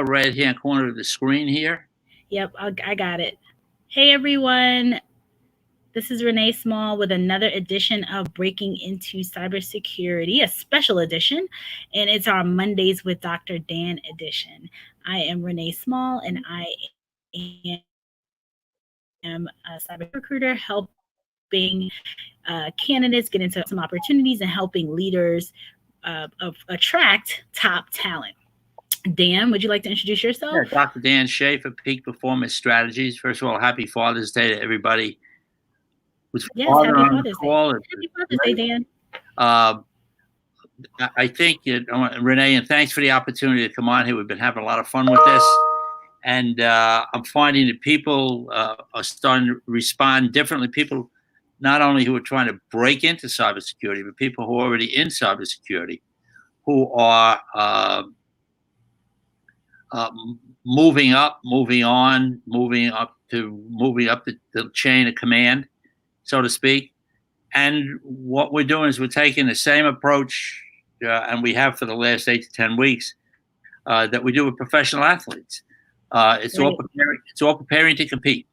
right-hand corner of the screen here. Yep, I got it. Hey, everyone. This is Renee Small with another edition of Breaking into Cybersecurity, a special edition, and it's our Mondays with Dr. Dan edition. I am Renee Small, and I am a cybersecurity recruiter helping candidates get into some opportunities and helping leaders attract top talent. Dan, would you like to introduce yourself? Yeah, Dr. Dan Schaefer, Peak Performance Strategies. First of all, happy Father's Day to everybody who's Yes, father happy on Father's the Day. call. Happy Father's Day, Dan. I think, Renee, and thanks for the opportunity to come on here. We've been having a lot of fun with this. And I'm finding that people are starting to respond differently. People not only who are trying to break into cybersecurity, but people who are already in cybersecurity, who are moving up, moving on, moving up the chain of command, so to speak. And what we're doing is we're taking the same approach, and we have for the last 8 to 10 weeks, that we do with professional athletes. It's Right. all preparing to compete.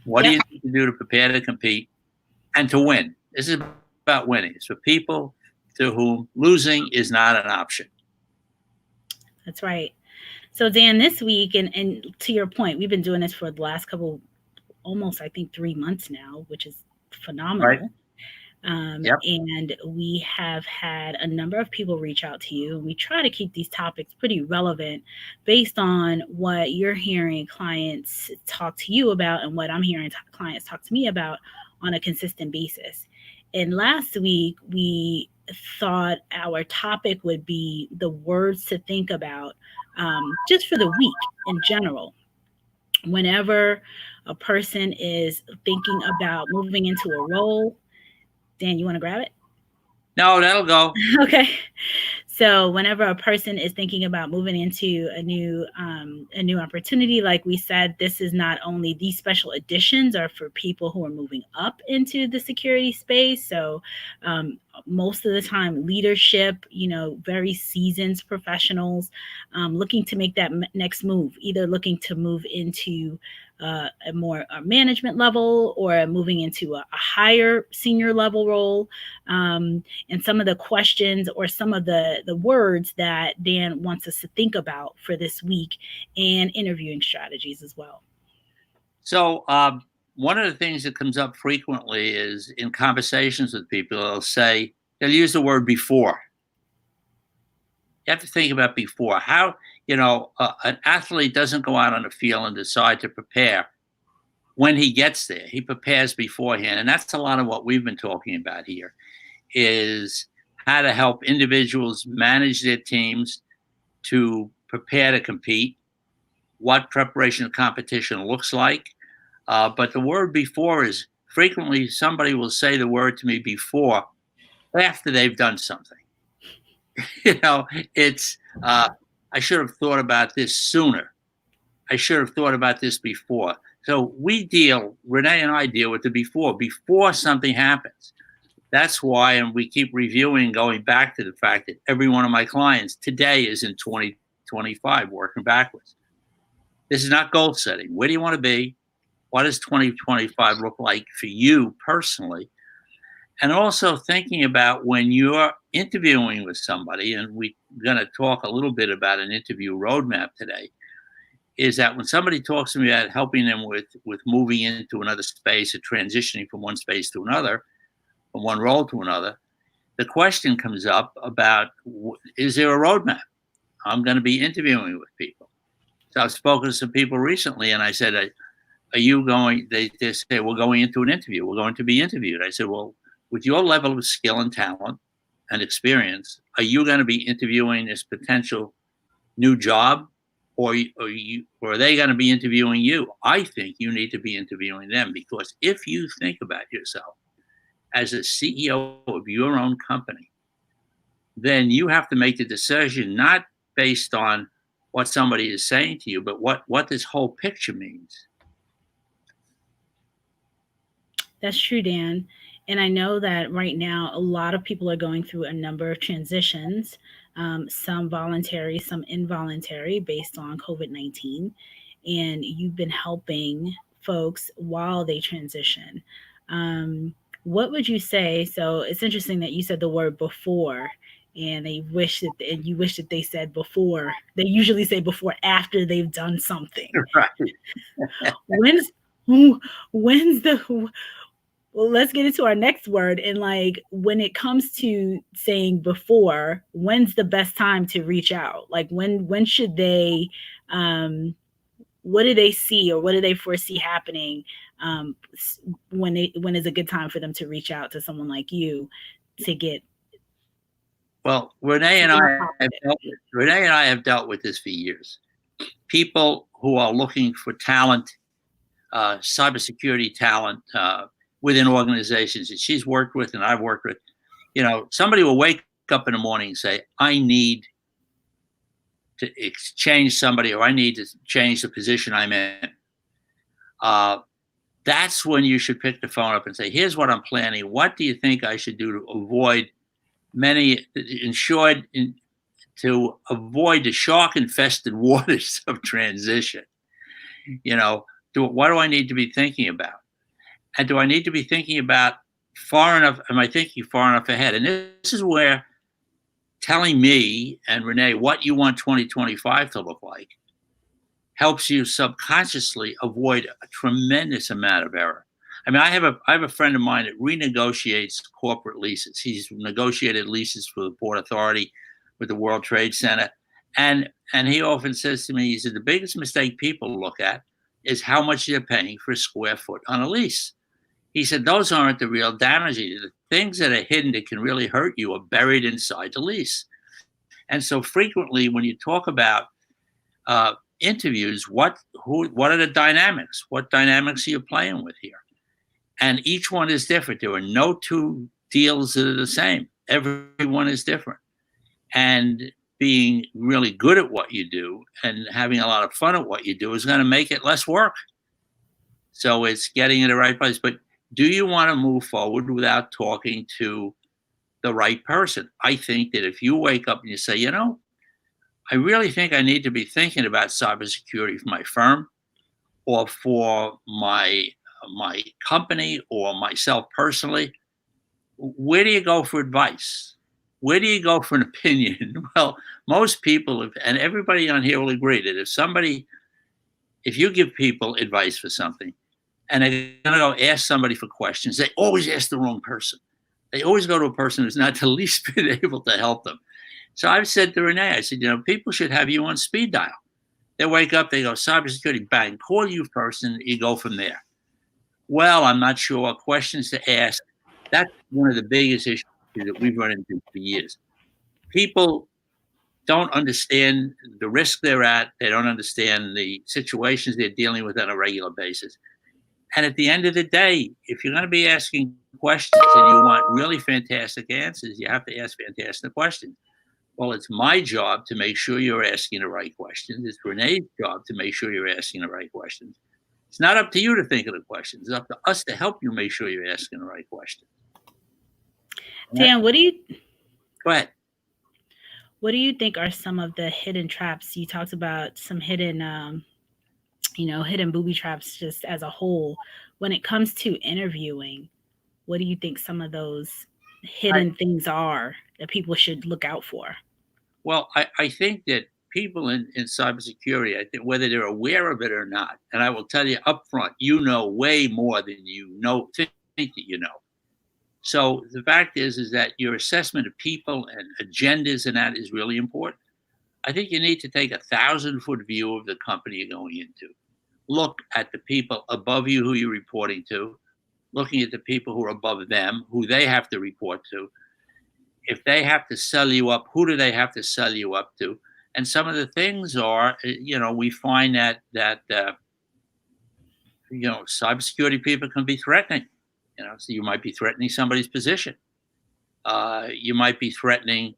What do you need to do to prepare to compete and to win? This is about winning. It's for people to whom losing is not an option. That's right. So Dan, this week, and to your point, we've been doing this for the last couple, almost I think 3 months now, which is phenomenal. Right. Yep. And we have had a number of people reach out to you, and we try to keep these topics pretty relevant based on what you're hearing clients talk to you about and what I'm hearing clients talk to me about on a consistent basis. And last week, we thought our topic would be the words to think about just for the week in general. Whenever a person is thinking about moving into a role, Dan, you want to grab it? No, that'll go. Okay. So whenever a person is thinking about moving into a new opportunity, like we said, this is not only these special editions are for people who are moving up into the security space. So most of the time, leadership, very seasoned professionals looking to make that next move, either looking to move into a more management level or moving into a higher senior level role. And some of the questions or some of the words that Dan wants us to think about for this week and interviewing strategies as well. So one of the things that comes up frequently is in conversations with people, they'll use the word before. You have to think about before. How, an athlete doesn't go out on the field and decide to prepare when he gets there. He prepares beforehand. And that's a lot of what we've been talking about here, is how to help individuals manage their teams to prepare to compete, what preparation of competition looks like. But the word before is frequently somebody will say the word to me before after they've done something. It's I should have thought about this sooner. I should have thought about this before. So Renee and I deal with the before something happens. That's why, and we keep reviewing, going back to the fact that every one of my clients today is in 2025, working backwards. This is not goal setting. Where do you want to be? What does 2025 look like for you personally? And also thinking about when you're interviewing with somebody, and we're going to talk a little bit about an interview roadmap today, is that when somebody talks to me about helping them with moving into another space or transitioning from one space to another, from one role to another, the question comes up about, is there a roadmap? I'm going to be interviewing with people. So I've spoken to some people recently, and I said, are you going, they say, we're going into an interview. We're going to be interviewed. I said, well, with your level of skill and talent and experience, are you going to be interviewing this potential new job, or are they going to be interviewing you? I think you need to be interviewing them, because if you think about yourself as a CEO of your own company, then you have to make the decision not based on what somebody is saying to you, but what this whole picture means. That's true, Dan. And I know that right now, a lot of people are going through a number of transitions some voluntary, some involuntary, based on COVID-19. And you've been helping folks while they transition. What would you say? So it's interesting that you said the word before, and you wish that they said before. They usually say before after they've done something. Right. When's when's the well, let's get into our next word. And like, when it comes to saying before, when's the best time to reach out? Like, when should they, what do they see, or what do they foresee happening, when is a good time for them to reach out to someone like you to get? Well, Renee and I have dealt with this for years. People who are looking for talent, cybersecurity talent, within organizations that she's worked with and I've worked with. Somebody will wake up in the morning and say, I need to exchange somebody, or I need to change the position I'm in. That's when you should pick the phone up and say, here's what I'm planning. What do you think I should do to avoid to avoid the shark-infested waters of transition? What do I need to be thinking about? And do I need to be thinking about far enough? Am I thinking far enough ahead? And this is where telling me and Renee what you want 2025 to look like helps you subconsciously avoid a tremendous amount of error. I mean, I have a friend of mine that renegotiates corporate leases. He's negotiated leases for the Port Authority with the World Trade Center. And he often says to me, he said, the biggest mistake people look at is how much they're paying for a square foot on a lease. He said, those aren't the real damages. The things that are hidden that can really hurt you are buried inside the lease. And so frequently when you talk about interviews, what are the dynamics? What dynamics are you playing with here? And each one is different. There are no two deals that are the same. Everyone is different. And being really good at what you do and having a lot of fun at what you do is going to make it less work. So it's getting in the right place. But do you want to move forward without talking to the right person? I think that if you wake up and you say, I really think I need to be thinking about cybersecurity for my firm or for my company or myself personally, where do you go for advice? Where do you go for an opinion? Well, most people, and everybody on here will agree that if you give people advice for something and they're going to go ask somebody for questions, they always ask the wrong person. They always go to a person who's not the least bit able to help them. So I've said to Renee, I said, people should have you on speed dial. They wake up, they go, cybersecurity, bang, call you first, and you go from there. Well, I'm not sure what questions to ask. That's one of the biggest issues that we've run into for years. People don't understand the risk they're at. They don't understand the situations they're dealing with on a regular basis. And at the end of the day, if you're going to be asking questions and you want really fantastic answers, you have to ask fantastic questions. Well, it's my job to make sure you're asking the right questions. It's Renee's job to make sure you're asking the right questions. It's not up to you to think of the questions. It's up to us to help you make sure you're asking the right questions. Dan, Go ahead. What do you think are some of the hidden traps? You talked about some hidden, hidden booby traps just as a whole. When it comes to interviewing, what do you think some of those hidden things are that people should look out for? Well, I think that people in cybersecurity, I think whether they're aware of it or not, and I will tell you up front, you know way more than you think that you know. So the fact is that your assessment of people and agendas and that is really important. I think you need to take 1,000-foot view of the company you're going into. Look at the people above you who you're reporting to, looking at the people who are above them, who they have to report to. If they have to sell you up, who do they have to sell you up to? And some of the things are, we find that cybersecurity people can be threatening. So you might be threatening somebody's position. You might be threatening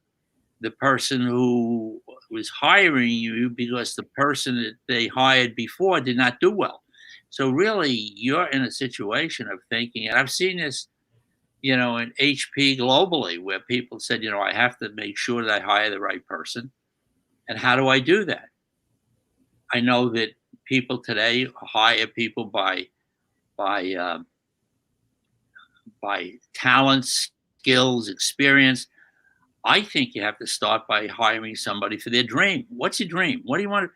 the person who was hiring you because the person that they hired before did not do well. So really, you're in a situation of thinking, and I've seen this in HP globally, where people said, I have to make sure that I hire the right person. And how do I do that? I know that people today hire people by by talent, skills, experience. I think you have to start by hiring somebody for their dream. What's your dream? What do you want to,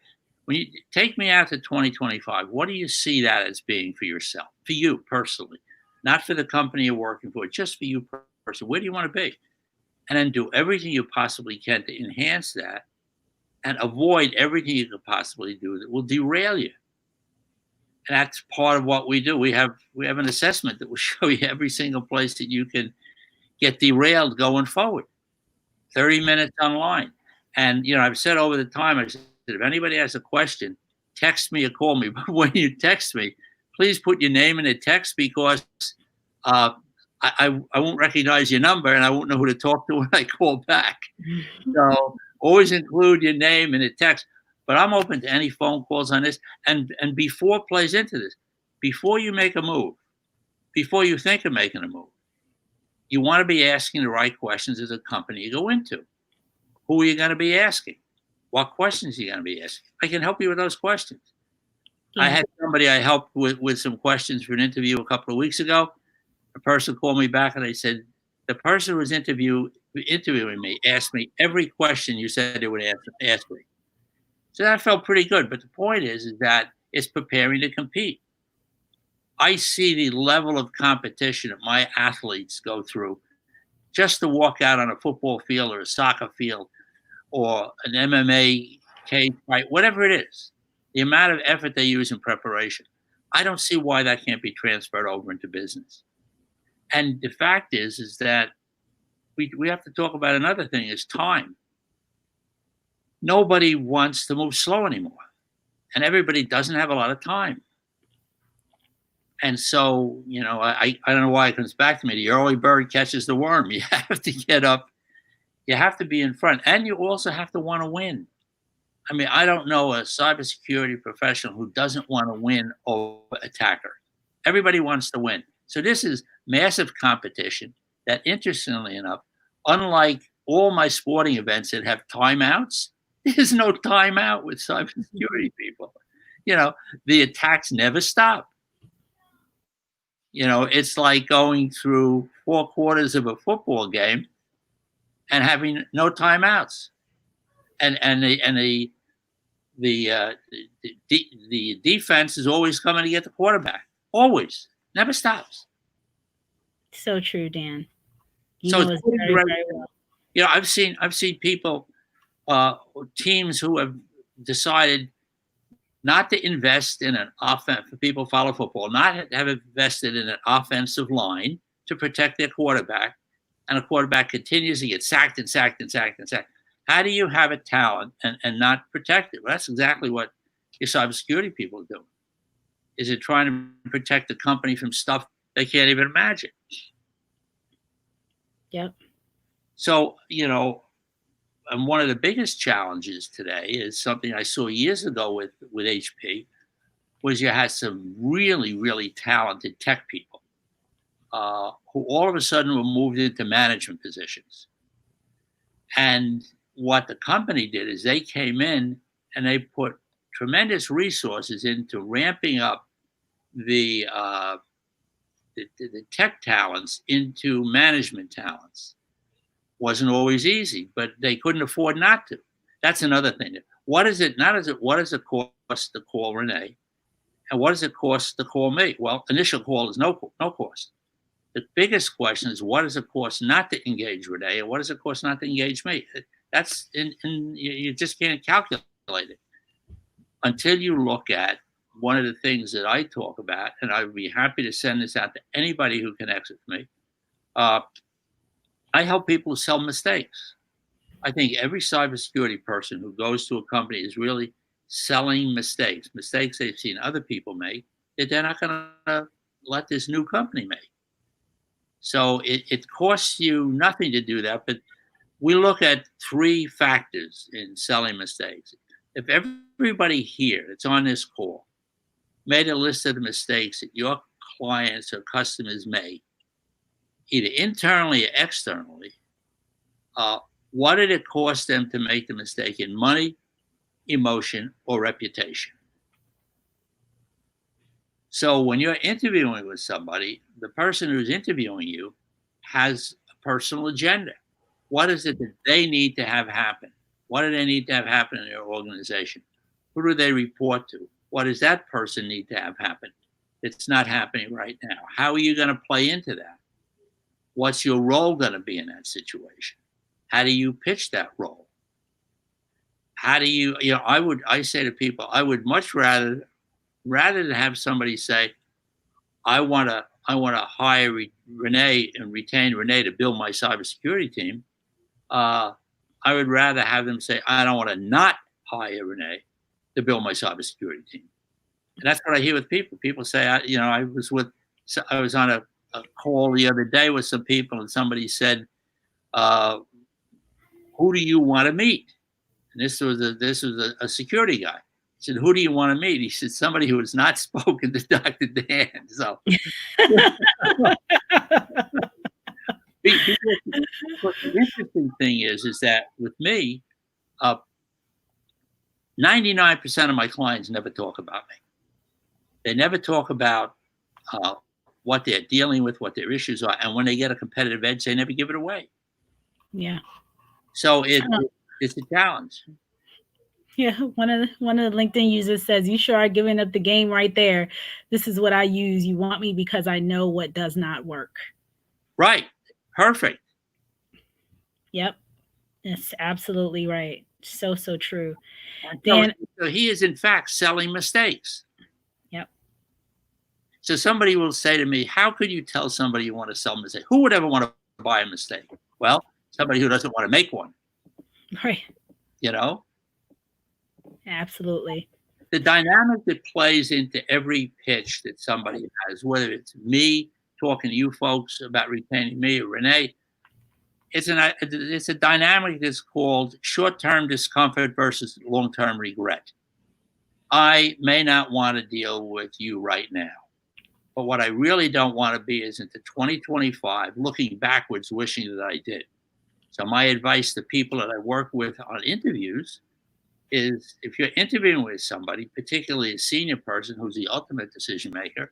when you take me out to 2025, what do you see that as being for yourself, for you personally, not for the company you're working for, just for you personally? Where do you want to be? And then do everything you possibly can to enhance that and avoid everything you could possibly do that will derail you. And that's part of what we do. We have an assessment that will show you every single place that you can get derailed going forward. 30 minutes online. And, I've said over the time, I said, if anybody has a question, text me or call me. But when you text me, please put your name in the text, because I won't recognize your number and I won't know who to talk to when I call back. So always include your name in the text. But I'm open to any phone calls on this. And before plays into this, before you make a move, before you think of making a move, you want to be asking the right questions as a company you go into. Who are you going to be asking? What questions are you going to be asking? I can help you with those questions. Yeah. I had somebody I helped with some questions for an interview a couple of weeks ago. A person called me back and they said, the person who was interviewing me asked me every question you said they would ask me. So that felt pretty good. But the point is that it's preparing to compete. I see the level of competition that my athletes go through just to walk out on a football field or a soccer field or an MMA cage fight, whatever it is, the amount of effort they use in preparation. I don't see why that can't be transferred over into business. And the fact is that we have to talk about another thing, is time. Nobody wants to move slow anymore, and everybody doesn't have a lot of time. And so, I don't know why it comes back to me. The early bird catches the worm. You have to get up. You have to be in front. And you also have to want to win. I mean, I don't know a cybersecurity professional who doesn't want to win over attacker. Everybody wants to win. So this is massive competition that, interestingly enough, unlike all my sporting events that have timeouts, there's no timeout with cybersecurity people. The attacks never stop. It's like going through 4 quarters of a football game and having no timeouts, and the defense is always coming to get the quarterback. Always, never stops. So true, Dan. So it's very, very well. I've seen people, teams who have decided not to invest in an offense. For people who follow football, not have invested in an offensive line to protect their quarterback, and a quarterback continues to get sacked and sacked and sacked and sacked. How do you have a talent and not protect it? Well, that's exactly what your cybersecurity people are doing. Is it trying to protect the company from stuff they can't even imagine? Yep. So, and one of the biggest challenges today is something I saw years ago with HP, was you had some really, really talented tech people who all of a sudden were moved into management positions. And what the company did is they came in and they put tremendous resources into ramping up the tech talents into management talents. Wasn't always easy, but they couldn't afford not to. That's another thing. What is it cost to call Renee? And what does it cost to call me? Well, initial call is no cost. The biggest question is, what does it cost not to engage Renee? And what does it cost not to engage me? That's you just can't calculate it until you look at one of the things that I talk about, and I would be happy to send this out to anybody who connects with me. I help people sell mistakes. I think every cybersecurity person who goes to a company is really selling mistakes they've seen other people make that they're not going to let this new company make. So it costs you nothing to do that, but we look at 3 factors in selling mistakes. If everybody here that's on this call made a list of the mistakes that your clients or customers made, either internally or externally, what did it cost them to make the mistake in money, emotion, or reputation? So when you're interviewing with somebody, the person who's interviewing you has a personal agenda. What is it that they need to have happen? What do they need to have happen in their organization? Who do they report to? What does that person need to have happen? It's not happening right now. How are you going to play into that? What's your role going to be in that situation? How do you pitch that role? How do you, I say to people, I would much rather than have somebody say, I want to hire Renee and retain Renee to build my cybersecurity team. I would rather have them say, I don't want to not hire Renee to build my cybersecurity team. And that's what I hear with people. People say, I was on a call the other day with some people, and somebody said, who do you want to meet? And this was a security guy. He said, who do you want to meet? He said, somebody who has not spoken to Dr. Dan. So the interesting thing is that with me, 99% of my clients never talk about me. They never talk about what they're dealing with, what their issues are. And when they get a competitive edge, they never give it away. Yeah. So it's a challenge. Yeah, one of the LinkedIn users says, "You sure are giving up the game right there. This is what I use. You want me because I know what does not work." Right. Perfect. Yep. That's absolutely right. So true. Dan, so he is in fact selling mistakes. Yep. So somebody will say to me, how could you tell somebody you want to sell a mistake? Who would ever want to buy a mistake? Well, somebody who doesn't want to make one. Right. Absolutely. The dynamic that plays into every pitch that somebody has, whether it's me talking to you folks about retaining me or Renee, it's a dynamic that's called short-term discomfort versus long-term regret. I may not want to deal with you right now, but what I really don't want to be is into 2025 looking backwards, wishing that I did. So my advice to people that I work with on interviews is, if you're interviewing with somebody, particularly a senior person who's the ultimate decision maker,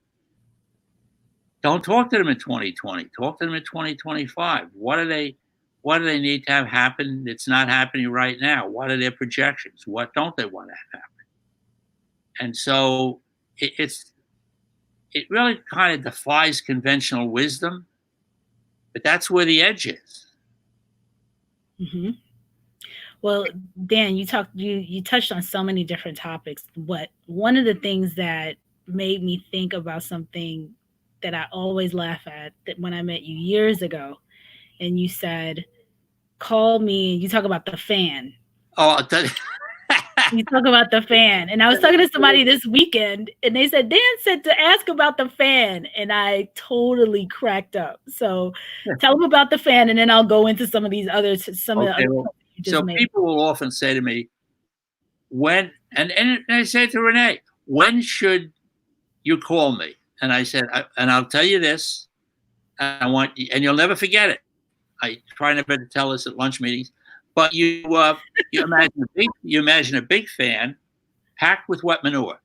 don't talk to them in 2020. Talk to them in 2025. What do they need to have happen that's not happening right now? What are their projections? What don't they want to happen? And so it really kind of defies conventional wisdom, but that's where the edge is. Mm-hmm. Well, Dan, you touched on so many different topics. But one of the things that made me think about something that I always laugh at, that when I met you years ago, and you said, call me, you talk about the fan. Oh, you talk about the fan. And I was talking to somebody this weekend, and they said, Dan said to ask about the fan. And I totally cracked up. So tell them about the fan, and then I'll go into some of these others. So people will often say to me, when, and I say to Renee, when should you call me? And I said, and I'll tell you this, I want you, and you'll never forget it. I try never to tell this at lunch meetings, but you imagine a big fan packed with wet manure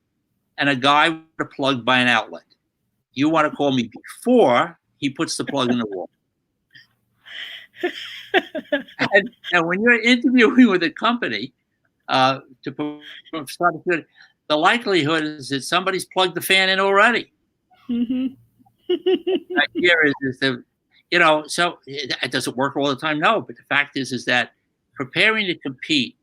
and a guy with a plug by an outlet. You want to call me before he puts the plug in the wall. and when you're interviewing with a company to start good, the likelihood is that somebody's plugged the fan in already. Mm-hmm. The idea is that, so it doesn't work all the time. No, but the fact is that preparing to compete,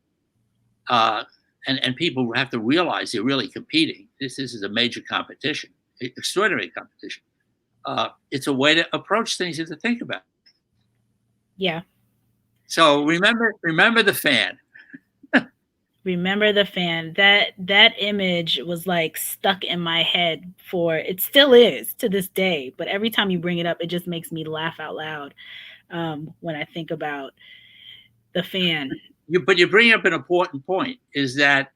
and people have to realize they're really competing. This is a major competition, extraordinary competition. It's a way to approach things and to think about. Yeah. So remember the fan. Remember the fan. That image was like stuck in my head it still is to this day. But every time you bring it up, it just makes me laugh out loud when I think about the fan. But you bring up an important point, is that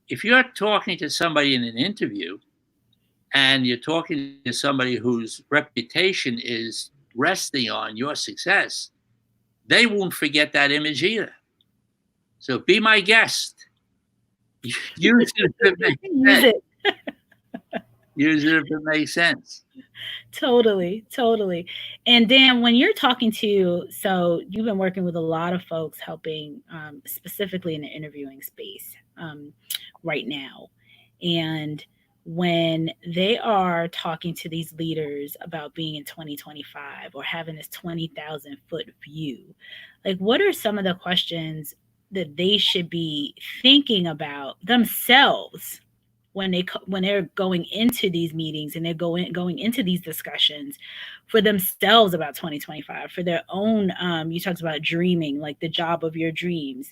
if you're talking to somebody in an interview and you're talking to somebody whose reputation is resting on your success, they won't forget that image either. So be my guest. Use it if it makes Use sense. it. Use it if it makes sense. Totally. And Dan, when you're talking to, so you've been working with a lot of folks helping, specifically in the interviewing space right now. And when they are talking to these leaders about being in 2025 or having this 20,000 foot view, like what are some of the questions that they should be thinking about themselves when they're going into these meetings and they're going into these discussions for themselves about 2025, for their own, you talked about dreaming, like the job of your dreams,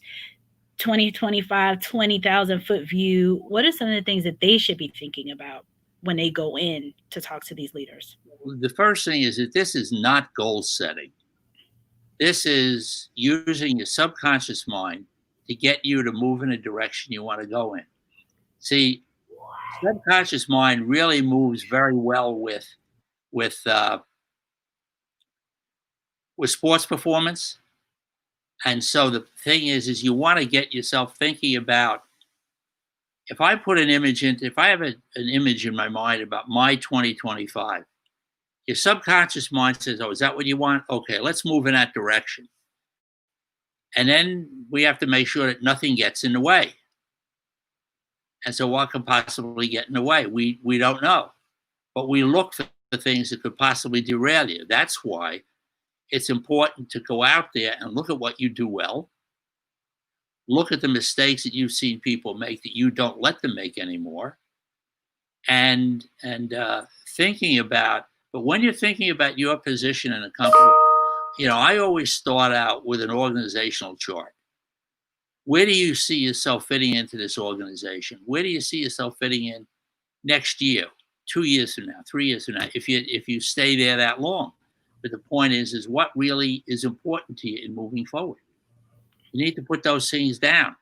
2025, 20,000 foot view. What are some of the things that they should be thinking about when they go in to talk to these leaders? The first thing is that this is not goal setting. This is using your subconscious mind to get you to move in a direction you want to go in. See, subconscious mind really moves very well with sports performance. And so the thing is you want to get yourself thinking about, if I put an image into, if I have an image in my mind about my 2025, your subconscious mind says, oh, is that what you want? Okay, let's move in that direction. And then we have to make sure that nothing gets in the way. And so what could possibly get in the way? We don't know. But we look for the things that could possibly derail you. That's why it's important to go out there and look at what you do well. Look at the mistakes that you've seen people make that you don't let them make anymore. And thinking about, but when you're thinking about your position in a company, I always start out with an organizational chart. Where do you see yourself fitting into this organization? Where do you see yourself fitting in next year, 2 years from now, 3 years from now, if you stay there that long? But the point is what really is important to you in moving forward. You need to put those things down.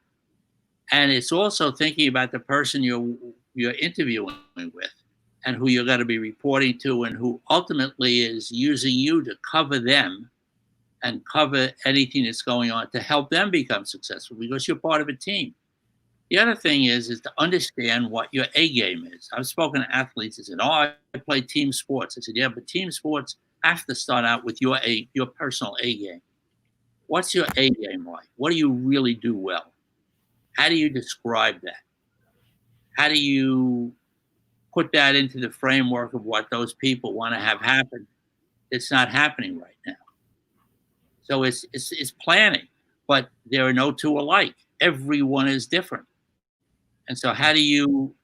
And it's also thinking about the person you're interviewing with and who you're going to be reporting to and who ultimately is using you to cover them and cover anything that's going on to help them become successful, because you're part of a team. The other thing is to understand what your A game is. I've spoken to athletes that said, oh, I play team sports. I said, yeah, but team sports have to start out with your personal A game. What's your A game like? What do you really do well? How do you describe that? How do you put that into the framework of what those people want to have happen? It's not happening right now. So it's planning, but there are no two alike. Everyone is different. And so how do you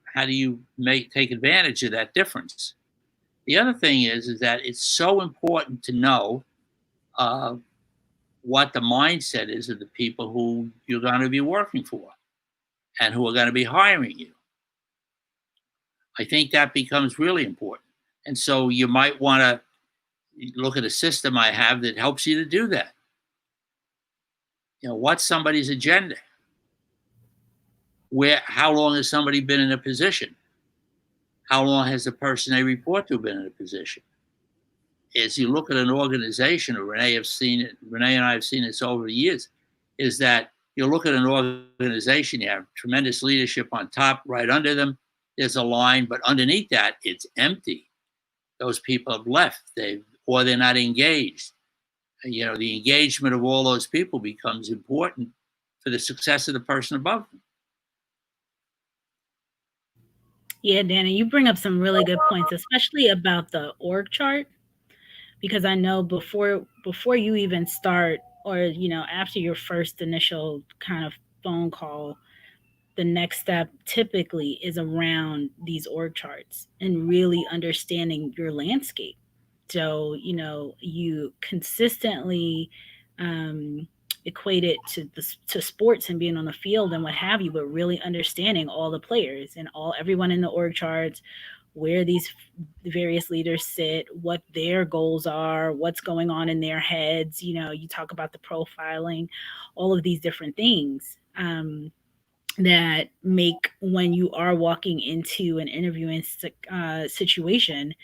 take advantage of that difference? The other thing is that it's so important to know what the mindset is of the people who you're going to be working for and who are going to be hiring you. I think that becomes really important. And so you might want to look at a system I have that helps you to do that. What's somebody's agenda? How long has somebody been in a position? How long has the person they report to been in a position? As you look at an organization, or Renee and I have seen this over the years, is that you look at an organization, you have tremendous leadership on top, right under them, there's a line, but underneath that, it's empty. Those people have left, or they're not engaged. The engagement of all those people becomes important for the success of the person above them. Yeah, Danny, you bring up some really good points, especially about the org chart, because I know before you even start, or after your first initial kind of phone call, the next step typically is around these org charts and really understanding your landscape. So you consistently equate it to sports and being on the field and what have you, but really understanding all the players and everyone in the org charts, where these various leaders sit, what their goals are, what's going on in their heads. You talk about the profiling, all of these different things that make, when you are walking into an interviewing situation,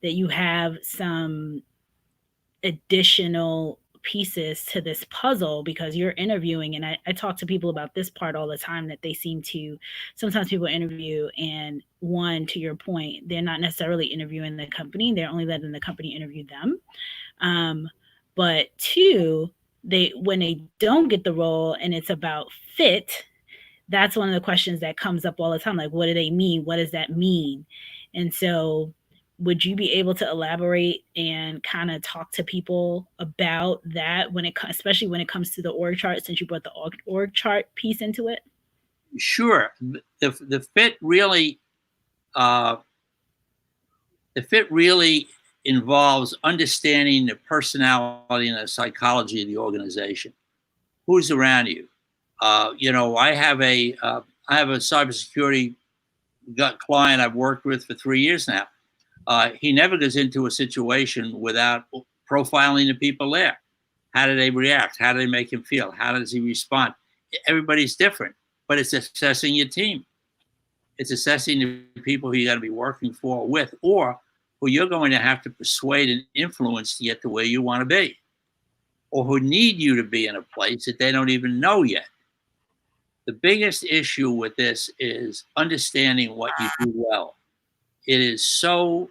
that you have some additional pieces to this puzzle, because you're interviewing, and I talk to people about this part all the time, that they seem to, sometimes people interview, and one, to your point, they're not necessarily interviewing the company, they're only letting the company interview them. But two, when they don't get the role and it's about fit, that's one of the questions that comes up all the time. Like, what do they mean? What does that mean? And so would you be able to elaborate and kind of talk to people about that, especially when it comes to the org chart, since you brought the org chart piece into it? Sure. The fit really involves understanding the personality and the psychology of the organization. Who's around you? I have a cybersecurity client I've worked with for 3 years now. He never goes into a situation without profiling the people there. How do they react? How do they make him feel? How does he respond? Everybody's different, but it's assessing your team. It's assessing the people who you're going to be working for, with, or who you're going to have to persuade and influence to get to where you want to be, or who need you to be in a place that they don't even know yet. The biggest issue with this is understanding what you do well. It is so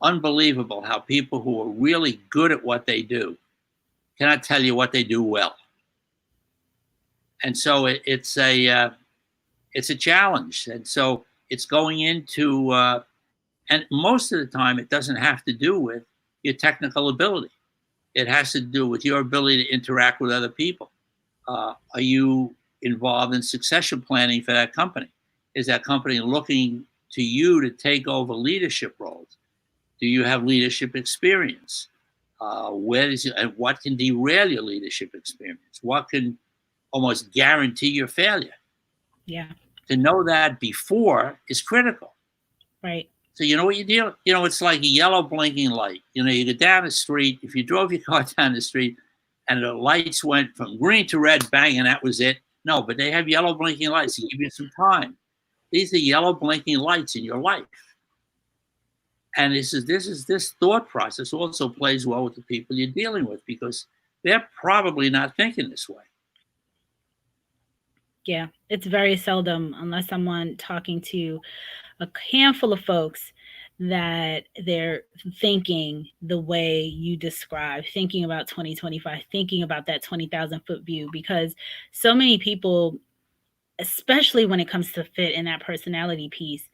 unbelievable how people who are really good at what they do cannot tell you what they do well. And so it's a challenge. And so it's going into, and most of the time it doesn't have to do with your technical ability. It has to do with your ability to interact with other people. Are you involved in succession planning for that company? Is that company looking to you to take over leadership roles? Do you have leadership experience? What can derail your leadership experience? What can almost guarantee your failure? Yeah. To know that before is critical. Right. So you know what you deal. It's like a yellow blinking light. You go down the street. If you drove your car down the street and the lights went from green to red, bang, and that was it. No, but they have yellow blinking lights to give you some time. These are yellow blinking lights in your life. And this thought process also plays well with the people you're dealing with, because they're probably not thinking this way. Yeah, it's very seldom, unless someone talking to a handful of folks, that they're thinking the way you describe, thinking about 2025, thinking about that 20,000 foot view, because so many people, especially when it comes to fit and that personality piece,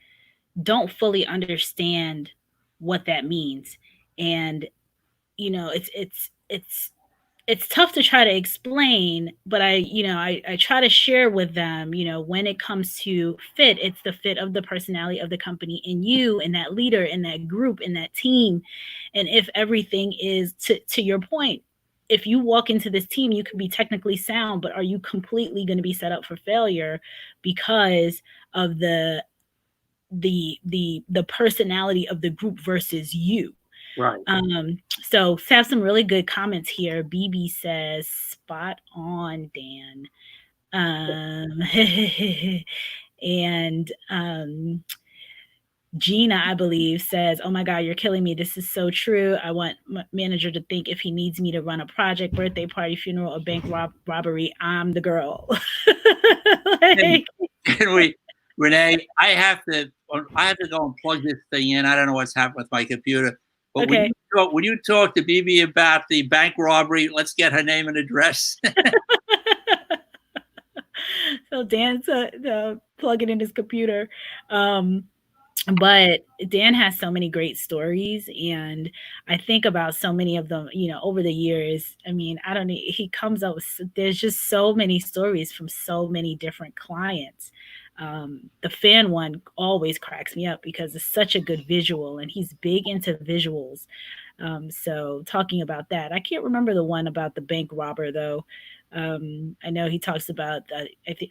don't fully understand what that means. And it's tough to try to explain, but I try to share with them, when it comes to fit, it's the fit of the personality of the company in you, and that leader, in that group, in that team. And if everything is to your point, if you walk into this team, you can be technically sound, but are you completely going to be set up for failure because of the personality of the group versus you? Right. So have some really good comments here. BB says, spot on, Dan. And Gina, I believe, says, oh my God, you're killing me. This is so true. I want my manager to think if he needs me to run a project, birthday party, funeral, or bank robbery, I'm the girl. Can we, Renee, I have to go and plug this thing in. I don't know what's happened with my computer. But okay. When you talk to BB about the bank robbery, let's get her name and address. So Dan's plugging in his computer. But Dan has so many great stories, and I think about so many of them, over the years. I mean, I don't know, he comes up with, there's just so many stories from so many different clients. The fan one always cracks me up because it's such a good visual, and he's big into visuals. So talking about that, I can't remember the one about the bank robber though. I know he talks about I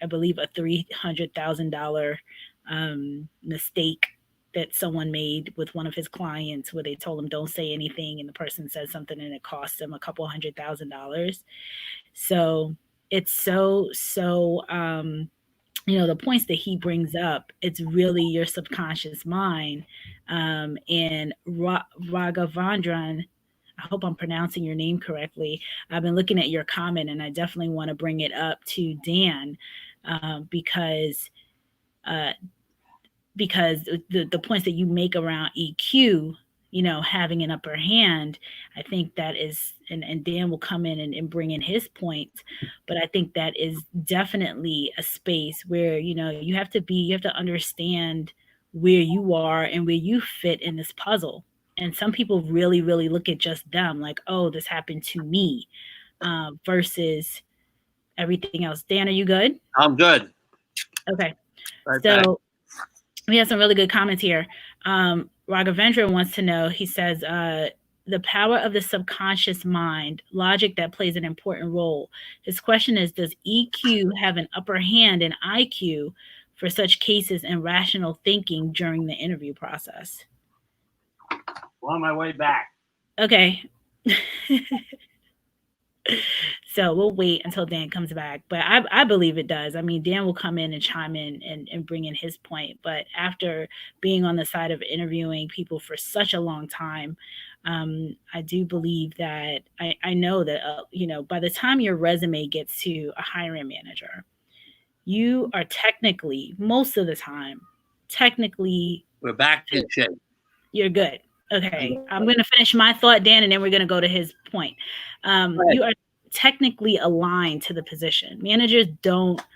believe a $300,000 mistake that someone made with one of his clients, where they told him don't say anything, and the person said something and it cost him a couple $100,000. So it's so the points that he brings up, it's really your subconscious mind. And Raghavendran, I hope I'm pronouncing your name correctly. I've been looking at your comment, and I definitely want to bring it up to Dan, because the points that you make around EQ, having an upper hand, I think that is, and Dan will come in and bring in his points, but I think that is definitely a space where, you have to understand where you are and where you fit in this puzzle. And some people really, really look at just them like, oh, this happened to me, versus everything else. Dan, are you good? I'm good. Okay. Right So back. we have some really good comments here. Raghavendra wants to know, he says, the power of the subconscious mind, logic that plays an important role. His question is, does EQ have an upper hand in IQ for such cases and rational thinking during the interview process? Well, on my way back. Okay. So we'll wait until Dan comes back. But I believe it does. I mean, Dan will come in and chime in and bring in his point. But after being on the side of interviewing people for such a long time, I do believe that I know that, by the time your resume gets to a hiring manager, you are technically, most of the time, We're back in shape. You're good. Okay. I'm going to finish my thought, Dan, and then we're going to go to his point. You are technically aligned to the position.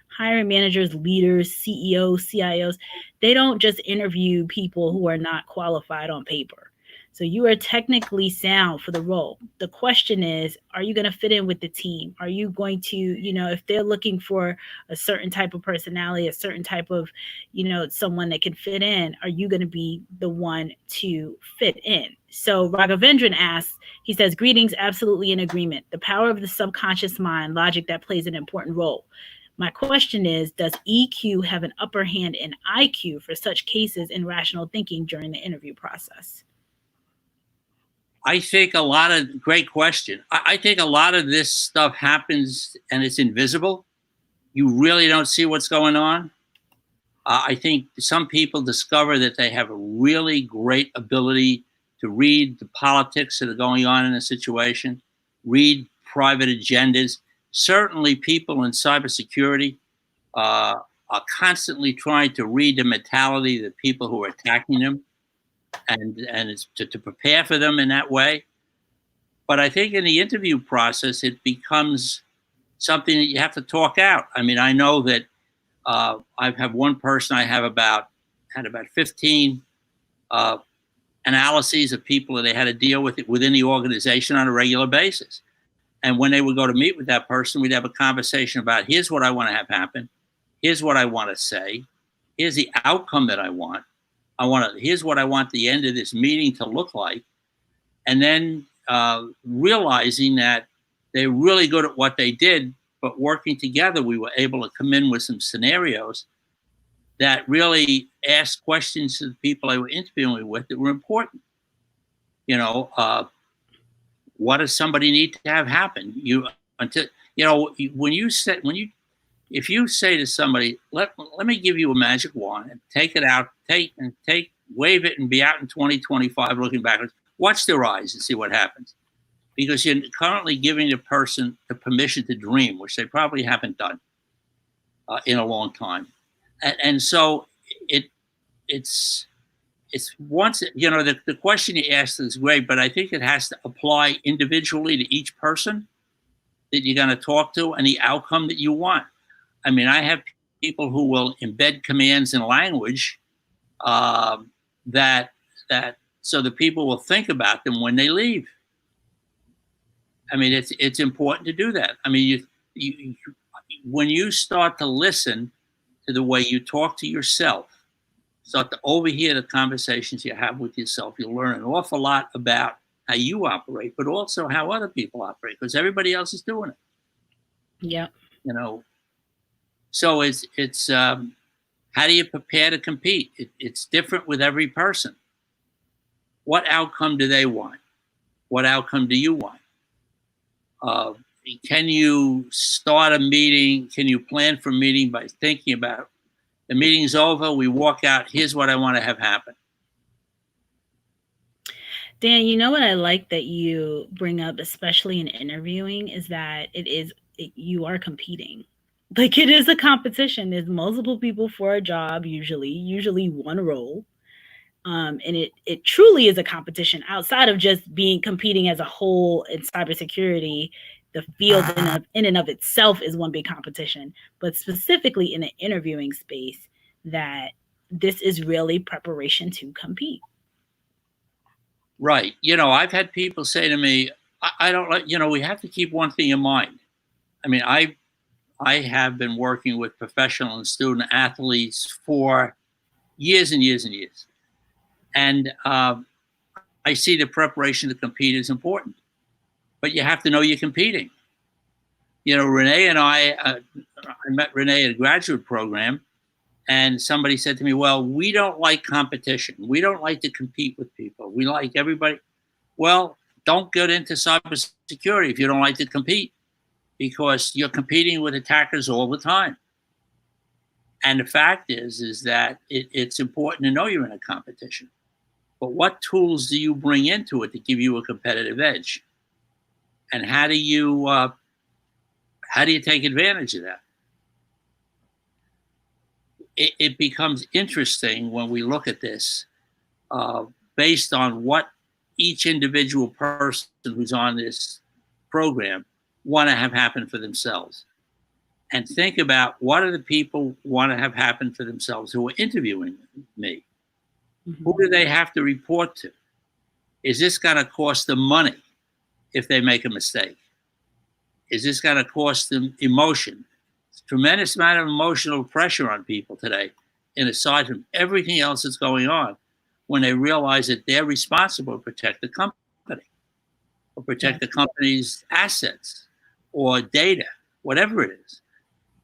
Hiring managers, leaders, CEOs, CIOs, they don't just interview people who are not qualified on paper. So you are technically sound for the role. The question is, are you going to fit in with the team? Are you going to, if they're looking for a certain type of personality, a certain type of, someone that can fit in, are you going to be the one to fit in? So Raghavendran asks, he says, greetings, absolutely in agreement. The power of the subconscious mind, logic that plays an important role. My question is, does EQ have an upper hand in IQ for such cases in rational thinking during the interview process? I think great question. I think a lot of this stuff happens and it's invisible. You really don't see what's going on. I think some people discover that they have a really great ability to read the politics that are going on in a situation, read private agendas. Certainly people in cybersecurity are constantly trying to read the mentality of the people who are attacking them, and it's to prepare for them in that way. But I think in the interview process, it becomes something that you have to talk out. I mean, I know that I have one person, I had about 15 analyses of people that they had to deal with it within the organization on a regular basis. And when they would go to meet with that person, we'd have a conversation about, here's what I want to have happen. Here's what I want to say. Here's the outcome that I want. Here's what I want the end of this meeting to look like. And then realizing that they're really good at what they did, but working together, we were able to come in with some scenarios that really asked questions to the people I were interviewing with that were important. What does somebody need to have happen? If you say to somebody, let me give you a magic wand and take it out, wave it and be out in 2025 looking backwards, watch their eyes and see what happens. Because you're currently giving the person the permission to dream, which they probably haven't done in a long time. And so it's once, the question you asked is great, but I think it has to apply individually to each person that you're going to talk to and the outcome that you want. I mean, I have people who will embed commands in language that so the people will think about them when they leave. I mean, it's important to do that. I mean, when you start to listen to the way you talk to yourself, start to overhear the conversations you have with yourself, you'll learn an awful lot about how you operate, but also how other people operate, because everybody else is doing it. Yeah. So it's how do you prepare to compete? It's different with every person. What outcome do they want? What outcome do you want? Can you start a meeting? Can you plan for a meeting by thinking about the meeting's over, we walk out, here's what I want to have happen? Dan, you know what I like that you bring up, especially in interviewing, is that you are competing. Like it is a competition. There's multiple people for a job, usually one role. And it truly is a competition outside of just being competing as a whole in cybersecurity. The field in and of itself is one big competition, but specifically in the interviewing space, that this is really preparation to compete. Right. You know, I've had people say to me, I don't like, you know, we have to keep one thing in mind. I mean, I have been working with professional and student athletes for years and years and years. And I see the preparation to compete is important, but you have to know you're competing. You know, Renee and I met Renee at a graduate program, and somebody said to me, well, we don't like competition. We don't like to compete with people. We like everybody. Well, don't get into cybersecurity if you don't like to compete, because you're competing with attackers all the time. And the fact is that it's important to know you're in a competition. But what tools do you bring into it to give you a competitive edge? And how do you take advantage of that? It becomes interesting when we look at this based on what each individual person who's on this program want to have happen for themselves. And think about what are the people want to have happen for themselves who are interviewing me. Mm-hmm. Who do they have to report to? Is this going to cost them money if they make a mistake? Is this going to cost them emotion? Tremendous amount of emotional pressure on people today, and aside from everything else that's going on, when they realize that they're responsible to protect the company or protect the company's assets or data, whatever it is.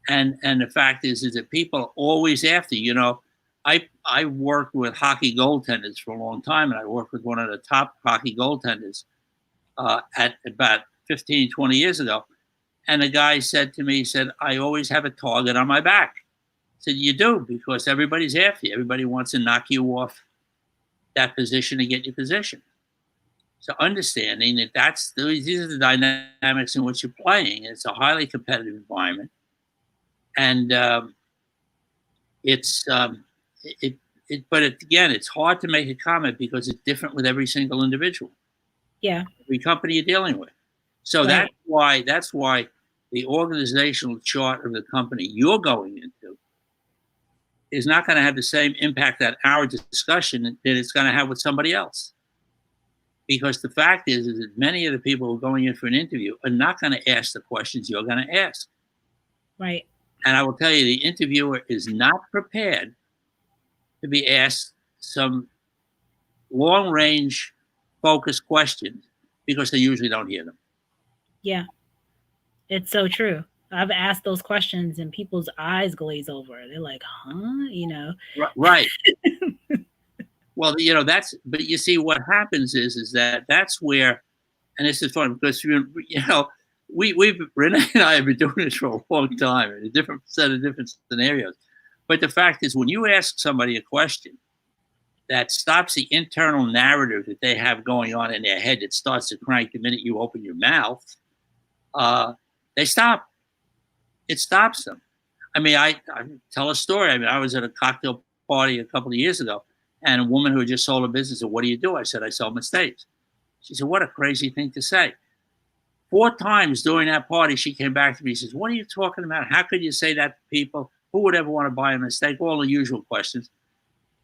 And the fact is that people are always after, you know, I worked with hockey goaltenders for a long time, and I worked with one of the top hockey goaltenders at about 15, 20 years ago. And the guy said to me, he said, I always have a target on my back. I said, you do, because everybody's after you. Everybody wants to knock you off that position to get your position. So understanding that these are the dynamics in which you're playing. It's a highly competitive environment. And but again, it's hard to make a comment because it's different with every single individual. Yeah. Every company you're dealing with. So right. that's why the organizational chart of the company you're going into is not going to have the same impact that our discussion that it's going to have with somebody else. Because the fact is that many of the people who are going in for an interview are not going to ask the questions you're going to ask. Right. And I will tell you, the interviewer is not prepared to be asked some long-range focused questions because they usually don't hear them. Yeah, it's so true. I've asked those questions and people's eyes glaze over. They're like, huh? You know? Right. Well, you know, but you see what happens is that's where, and this is fun because, you know, Renee and I have been doing this for a long time in a different set of different scenarios. But the fact is, when you ask somebody a question that stops the internal narrative that they have going on in their head that starts to crank the minute you open your mouth, they stop. It stops them. I mean, I tell a story. I mean, I was at a cocktail party a couple of years ago, and a woman who had just sold a business said, what do you do? I said, I sell mistakes. She said, what a crazy thing to say. 4 times during that party, she came back to me and says, what are you talking about? How could you say that to people? Who would ever want to buy a mistake? All the usual questions.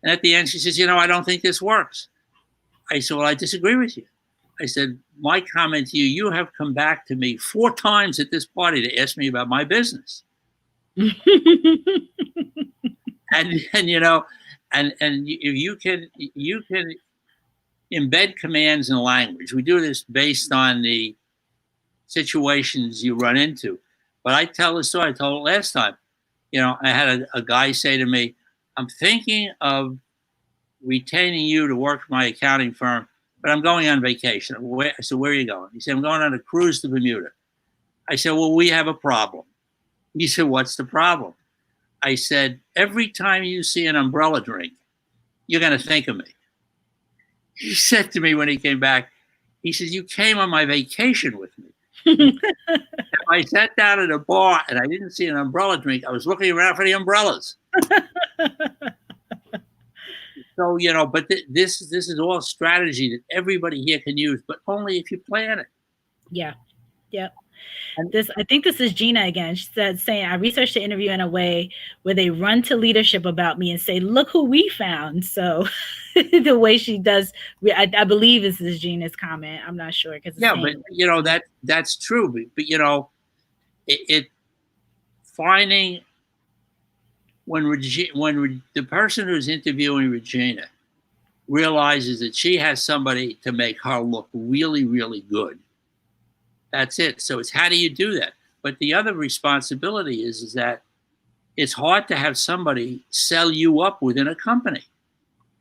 And at the end, she says, you know, I don't think this works. I said, well, I disagree with you. I said, my comment to you, you have come back to me 4 times at this party to ask me about my business. and you know, and you can embed commands in language. We do this based on the situations you run into. But I tell the story I told it last time. You know, I had a guy say to me, I'm thinking of retaining you to work for my accounting firm, but I'm going on vacation. I said, where are you going? He said, I'm going on a cruise to Bermuda. I said, well, we have a problem. He said, what's the problem? I said, every time you see an umbrella drink, you're going to think of me. He said to me when he came back, he says, "You came on my vacation with me." If I sat down at a bar and I didn't see an umbrella drink, I was looking around for the umbrellas. So, but this is all strategy that everybody here can use, but only if you plan it. Yeah. Yep. I think this is Gina again. She said, saying, I researched the interview in a way where they run to leadership about me and say, look who we found. So the way she does, I believe this is Gina's comment. I'm not sure. Yeah, but that's true. But it finding when the person who's interviewing Regina realizes that she has somebody to make her look really, really good. That's it. So it's how do you do that? But the other responsibility is that it's hard to have somebody sell you up within a company.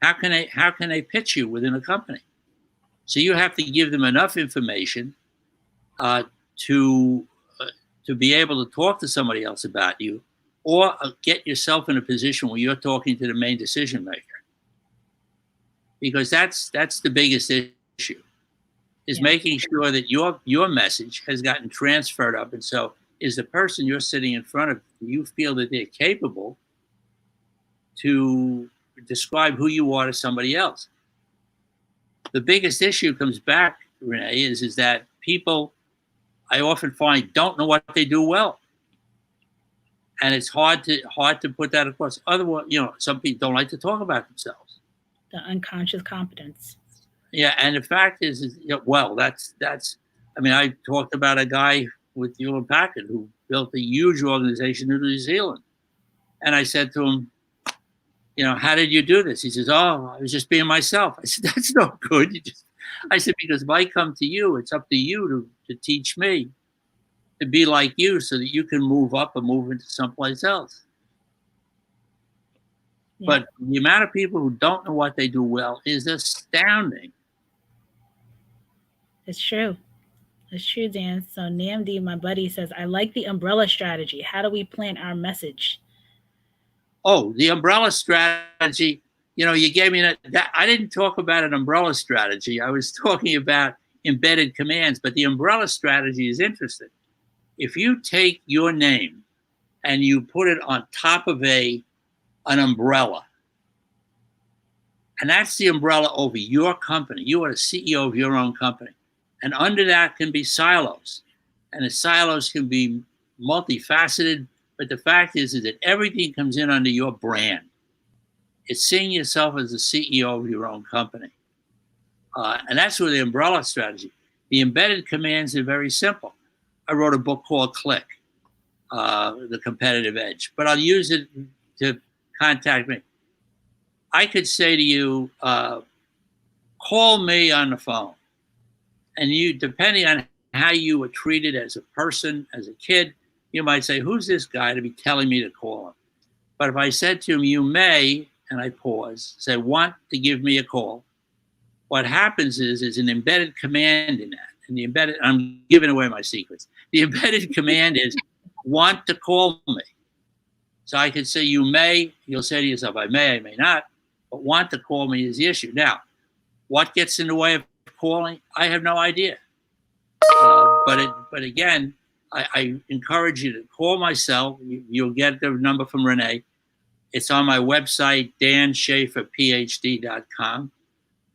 How can they pitch you within a company? So you have to give them enough information to be able to talk to somebody else about you, or get yourself in a position where you're talking to the main decision maker. Because that's the biggest issue, is making sure that your message has gotten transferred up. And so is the person you're sitting in front of, do you feel that they're capable to describe who you are to somebody else? The biggest issue comes back, Renee, is that people, I often find, don't know what they do well. And it's hard to put that across. Otherwise, some people don't like to talk about themselves. The unconscious competence. Yeah, and the fact is that's. I mean, I talked about a guy with Hewlett Packard who built a huge organization in New Zealand, and I said to him, how did you do this? He says, "Oh, I was just being myself." I said, "That's no good." I said, because if I come to you, it's up to you to teach me to be like you, so that you can move up and move into someplace else. Yeah. But the amount of people who don't know what they do well is astounding. It's true. It's true, Dan. So NAMD, my buddy, says, I like the umbrella strategy. How do we plant our message? Oh, the umbrella strategy. You gave me that. I didn't talk about an umbrella strategy. I was talking about embedded commands, but the umbrella strategy is interesting. If you take your name and you put it on top of an umbrella, and that's the umbrella over your company. You are the CEO of your own company. And under that can be silos. And the silos can be multifaceted. But the fact is that everything comes in under your brand. It's seeing yourself as the CEO of your own company. And that's where the umbrella strategy. The embedded commands are very simple. I wrote a book called CLIC, The Competitive Edge. But I'll use it to contact me. I could say to you, call me on the phone. And you, depending on how you were treated as a person, as a kid, you might say, who's this guy to be telling me to call him? But if I said to him, you may, and I pause, say, want to give me a call, what happens is an embedded command in that. And I'm giving away my secrets. The embedded command is want to call me. So I could say, you may, you'll say to yourself, I may not, but want to call me is the issue. Now, what gets in the way of calling? I have no idea. But again, I encourage you to call myself. You'll get the number from Renee. It's on my website, danschaferphd.com.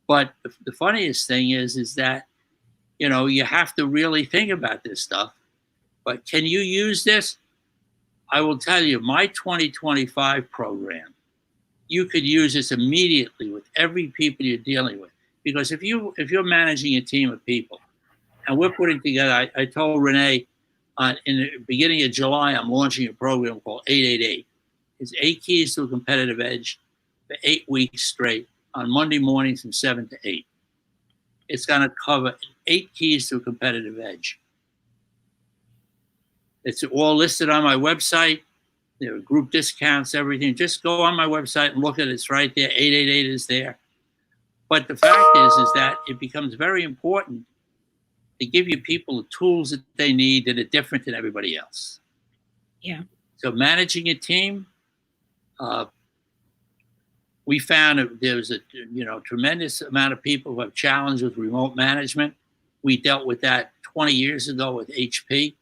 But the funniest thing is that, you have to really think about this stuff. But can you use this? I will tell you, my 2025 program, you could use this immediately with every people you're dealing with. Because if you're managing a team of people, and we're putting together, I told Renee in the beginning of July, I'm launching a program called 888. It's 8 keys to a competitive edge for 8 weeks straight on Monday mornings from 7 to 8. It's going to cover 8 keys to a competitive edge. It's all listed on my website. There are group discounts, everything. Just go on my website and look at it. It's right there. 888 is there. But the fact is that it becomes very important to give you people the tools that they need that are different than everybody else. Yeah. So managing a team, We found that there's a tremendous amount of people who have challenges with remote management. We dealt with that 20 years ago with HP,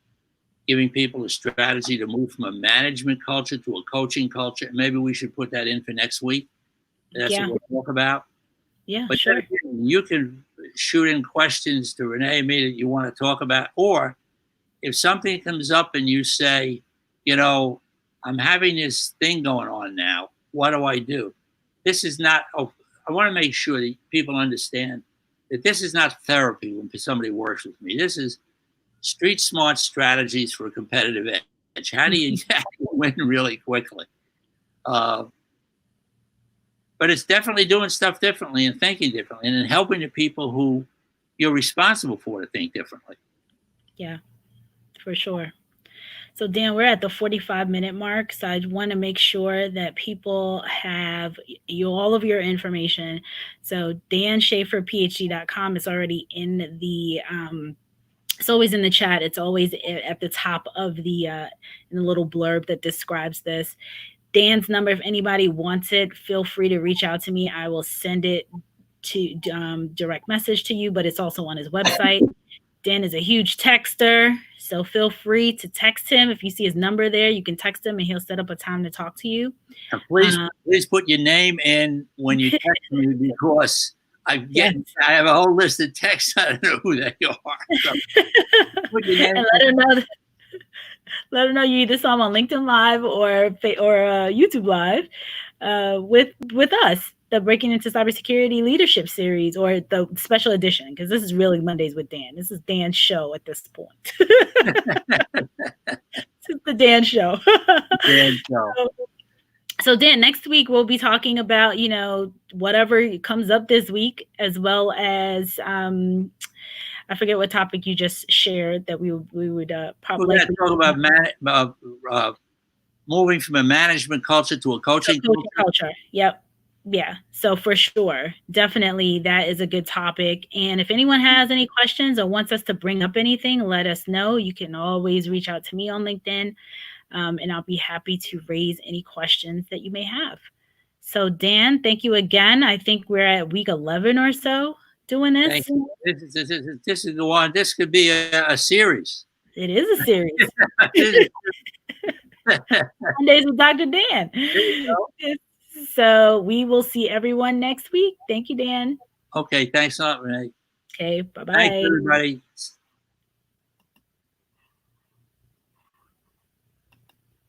giving people a strategy to move from a management culture to a coaching culture. Maybe we should put that in for next week. That's what we'll talk about. Yeah, but sure. You can shoot in questions to Renee and me that you want to talk about. Or if something comes up and you say, I'm having this thing going on now, what do I do? This is not, I want to make sure that people understand that this is not therapy when somebody works with me. This is street smart strategies for a competitive edge. How do you win really quickly? But it's definitely doing stuff differently and thinking differently and then helping the people who you're responsible for to think differently. Yeah, for sure. So Dan, we're at the 45-minute mark. So I want to make sure that people have all of your information. So danschaferphd.com is already in the, it's always in the chat. It's always at the top of the, in the little blurb that describes this. Dan's number, if anybody wants it, feel free to reach out to me. I will send it to direct message to you, but it's also on his website. Dan is a huge texter, so feel free to text him. If you see his number there, you can text him and he'll set up a time to talk to you. And please put your name in when you text me, because I have a whole list of texts. I don't know who they are. So put your name and let her know you either saw him on LinkedIn Live or YouTube Live with us, the Breaking Into Cybersecurity Leadership Series, or the special edition, because this is really Mondays with Dan. This is Dan's show at this point. This is the Dan show. Dan show. So Dan, next week we'll be talking about, whatever comes up this week, as well as I forget what topic you just shared that we would probably talk about moving from a management culture to a coaching culture. Yep. Yeah. So for sure, definitely that is a good topic. And if anyone has any questions or wants us to bring up anything, let us know. You can always reach out to me on LinkedIn, and I'll be happy to raise any questions that you may have. So Dan, thank you again. I think we're at week 11 or so doing this. Thank you. This is the one. This could be a series. It is a series. Mondays with Dr. Dan. So we will see everyone next week. Thank you, Dan. Okay. Thanks a lot, Renee. Okay. Bye-bye. Thanks, everybody.